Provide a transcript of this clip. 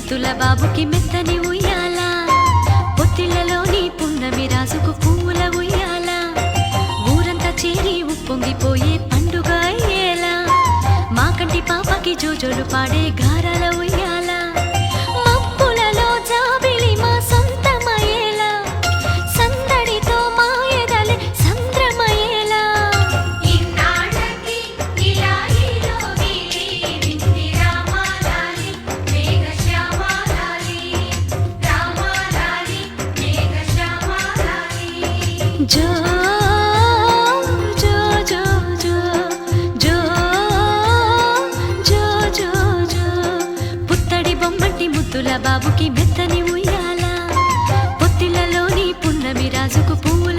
ముద్దుల బాబుకి మెత్తని ఉయ్యాల, పొత్తిళ్లలోని పున్నమి రాజుకు పువ్వుల ఉయ్యాల, ఊరంతా చేరి ఉప్పొంగిపోయే పండుగ అయ్యేలా, మా కంటి పాపకి జోజోలు పాడే గారాల ఉయ్యాల, మబ్బులలో జాబిలి మా సొంతమయ్యేలా, సందడితో మా ఎదలే సంద్రమయ్యేలా. జో జో జో జో జో జో జో జో పుత్తడి బొమ్మటి ముద్దుల బాబుకి మెత్తని ఉయ్యాల, పొత్తిళ్లలోని పున్నమి రాజుకు పువ్వుల